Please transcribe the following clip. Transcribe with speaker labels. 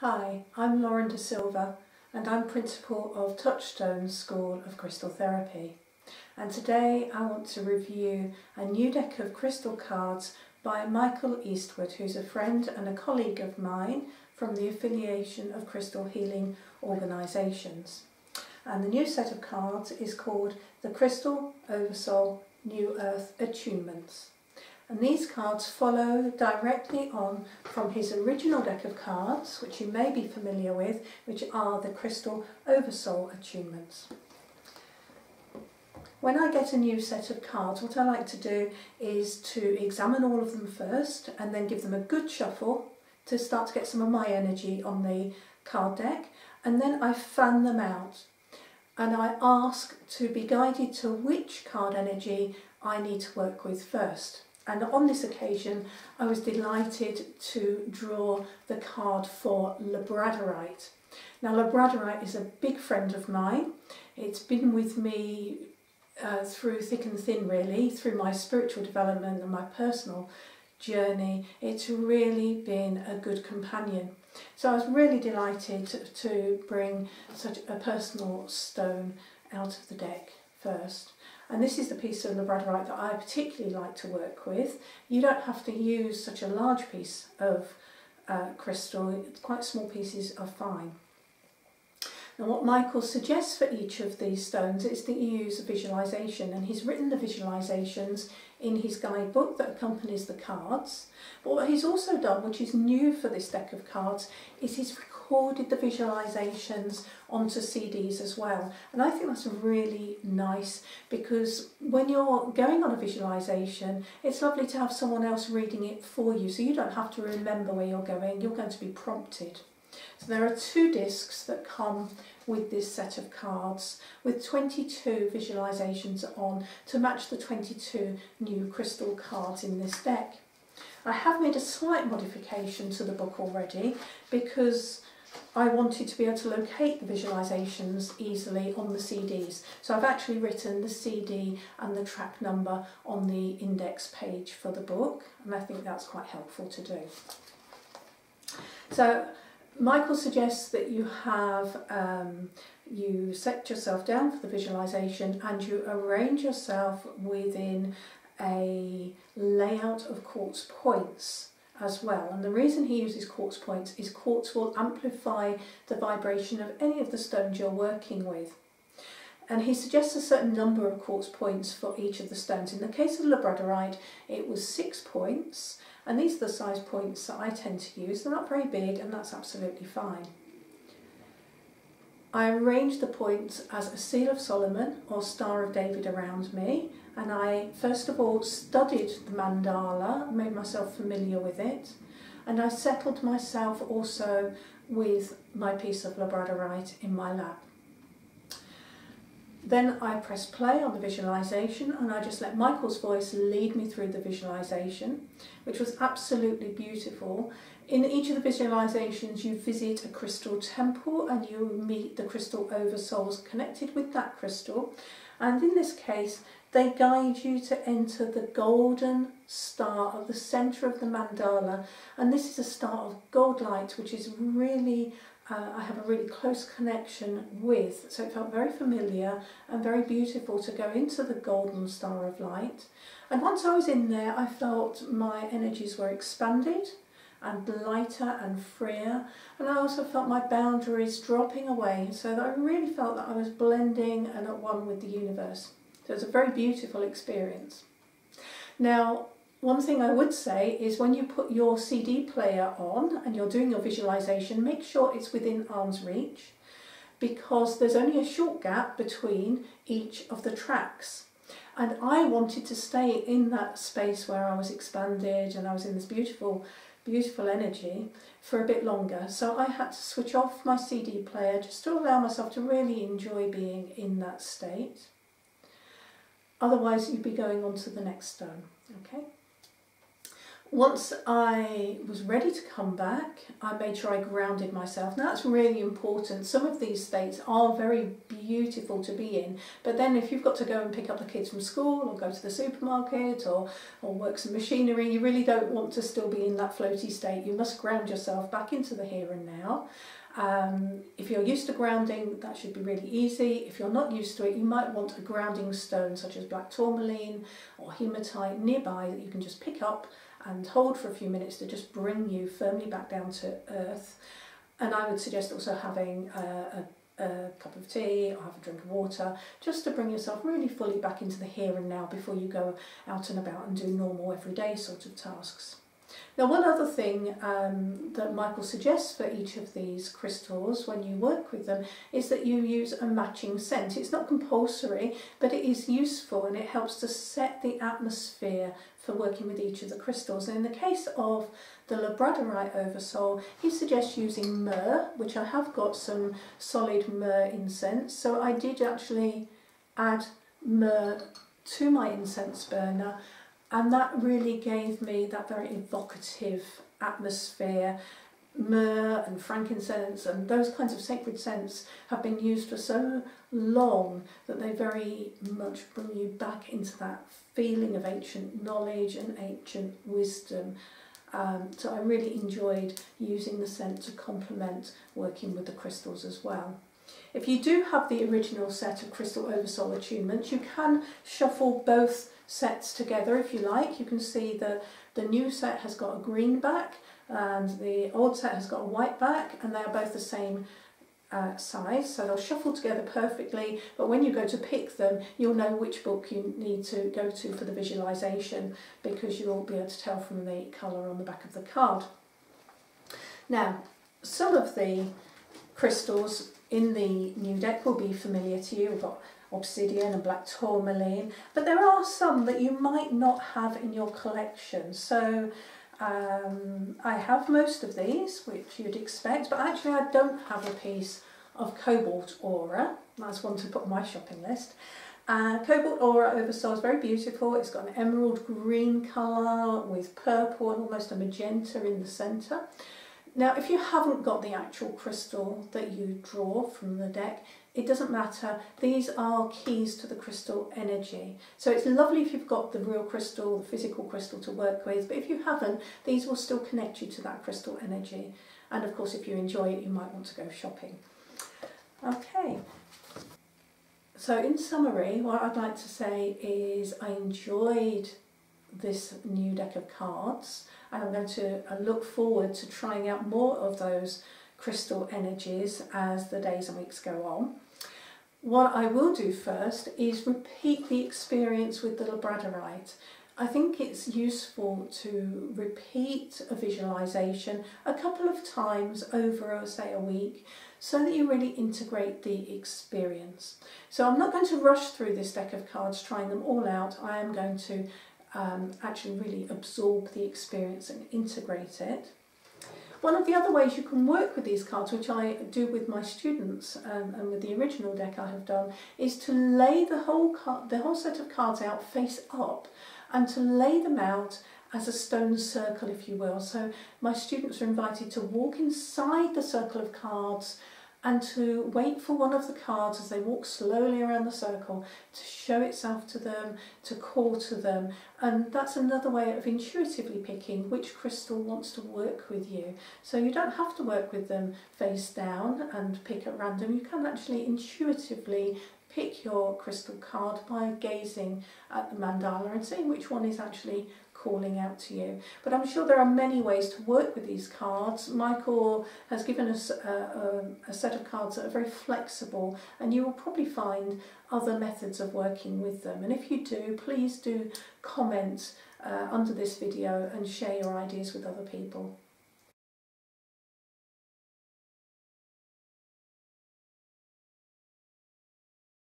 Speaker 1: Hi, I'm Lauren De Silva and I'm Principal of Touchstone School of Crystal Therapy. And today I want to review a new deck of crystal cards by Michael Eastwood, who's a friend and a colleague of mine from the affiliation of Crystal Healing Organisations. And the new set of cards is called the Crystal Oversoul New Earth Attunements. And these cards follow directly on from his original deck of cards, which you may be familiar with, which are the Crystal Oversoul Attunements. When I get a new set of cards, what I like to do is to examine all of them first and then give them a good shuffle to start to get some of my energy on the card deck, and then I fan them out and I ask to be guided to which card energy I need to work with first. And on this occasion, I was delighted to draw the card for labradorite. Now, labradorite is a big friend of mine. It's been with me through thick and thin, really, through my spiritual development and my personal journey. It's really been a good companion. So I was really delighted to bring such a personal stone out of the deck first. And this is the piece of labradorite that I particularly like to work with. You don't have to use such a large piece of crystal, quite small pieces are fine. Now what Michael suggests for each of these stones is that you use a visualisation, and he's written the visualisations in his guidebook that accompanies the cards. But what he's also done, which is new for this deck of cards, is he's recorded the visualisations onto CDs as well. And I think that's really nice, because when you're going on a visualisation, it's lovely to have someone else reading it for you, so you don't have to remember where you're going to be prompted. So there are 2 discs that come with this set of cards with 22 visualisations on to match the 22 new crystal cards in this deck. I have made a slight modification to the book already because I wanted to be able to locate the visualisations easily on the CDs. So I've actually written the CD and the track number on the index page for the book, and I think that's quite helpful to do. So Michael suggests that you have, you set yourself down for the visualisation and you arrange yourself within a layout of quartz points as well. And the reason he uses quartz points is quartz will amplify the vibration of any of the stones you're working with. And he suggests a certain number of quartz points for each of the stones. In the case of labradorite, it was 6 points, and these are the size points that I tend to use. They're not very big, and that's absolutely fine. I arranged the points as a Seal of Solomon or Star of David around me, and I first of all studied the mandala, made myself familiar with it, and I settled myself also with my piece of labradorite in my lap. Then I press play on the visualisation and I just let Michael's voice lead me through the visualisation, which was absolutely beautiful. In each of the visualisations you visit a crystal temple and you meet the crystal oversouls connected with that crystal, and in this case they guide you to enter the golden star at the centre of the mandala, and this is a star of gold light which is really I have a really close connection with, so it felt very familiar and very beautiful to go into the golden star of light. And once I was in there, I felt my energies were expanded and lighter and freer, and I also felt my boundaries dropping away, so that I really felt that I was blending and at one with the universe. So it was a very beautiful experience. Now, one thing I would say is when you put your CD player on and you're doing your visualisation, make sure it's within arm's reach, because there's only a short gap between each of the tracks. And I wanted to stay in that space where I was expanded and I was in this beautiful, beautiful energy for a bit longer. So I had to switch off my CD player just to allow myself to really enjoy being in that state. Otherwise you'd be going on to the next stone. Okay. Once I was ready to come back, I made sure I grounded myself. Now that's really important. Some of these states are very beautiful to be in, but then if you've got to go and pick up the kids from school or go to the supermarket or work some machinery, you really don't want to still be in that floaty state. You must ground yourself back into the here and now. If you're used to grounding, that should be really easy. If you're not used to it, you might want a grounding stone such as black tourmaline or hematite nearby that you can just pick up and hold for a few minutes to just bring you firmly back down to earth. And I would suggest also having a cup of tea or have a drink of water, just to bring yourself really fully back into the here and now before you go out and about and do normal everyday sort of tasks. Now, one other thing that Michael suggests for each of these crystals when you work with them is that you use a matching scent. It's not compulsory, but it is useful and it helps to set the atmosphere for working with each of the crystals. And in the case of the labradorite oversoul, he suggests using myrrh, which I have got some solid myrrh incense. So I did actually add myrrh to my incense burner, and that really gave me that very evocative atmosphere. Myrrh and frankincense and those kinds of sacred scents have been used for so long that they very much bring you back into that feeling of ancient knowledge and ancient wisdom. So I really enjoyed using the scent to complement working with the crystals as well. If you do have the original set of Crystal Oversoul Attunements, you can shuffle both sets together if you like. You can see that the new set has got a green back and the old set has got a white back, and they are both the same size, so they'll shuffle together perfectly, but when you go to pick them you'll know which book you need to go to for the visualization, because you'll be able to tell from the colour on the back of the card. Now, some of the crystals in the new deck will be familiar to you. We've got obsidian and black tourmaline, but there are some that you might not have in your collection. So I have most of these, which you'd expect, but actually I don't have a piece of cobalt aura. That's one to put on my shopping list. Cobalt aura oversoul is very beautiful. It's got an emerald green colour with purple and almost a magenta in the centre. Now, if you haven't got the actual crystal that you draw from the deck, it doesn't matter. These are keys to the crystal energy. So it's lovely if you've got the real crystal, the physical crystal to work with, but if you haven't, these will still connect you to that crystal energy. And of course, if you enjoy it, you might want to go shopping. Okay. So in summary, what I'd like to say is I enjoyed this new deck of cards, and I'm going to look forward to trying out more of those crystal energies as the days and weeks go on. What I will do first is repeat the experience with the labradorite. I think it's useful to repeat a visualization a couple of times over, say, a week, so that you really integrate the experience. So I'm not going to rush through this deck of cards trying them all out. I am going to actually really absorb the experience and integrate it. One of the other ways you can work with these cards, which I do with my students and with the original deck I have done, is to lay the whole set of cards out face up and to lay them out as a stone circle, if you will. So my students are invited to walk inside the circle of cards and to wait for one of the cards as they walk slowly around the circle to show itself to them, to call to them. And that's another way of intuitively picking which crystal wants to work with you. So you don't have to work with them face down and pick at random. You can actually intuitively pick your crystal card by gazing at the mandala and seeing which one is actually calling out to you. But I'm sure there are many ways to work with these cards. Michael has given us a set of cards that are very flexible, and you will probably find other methods of working with them. And if you do, please do comment under this video and share your ideas with other people.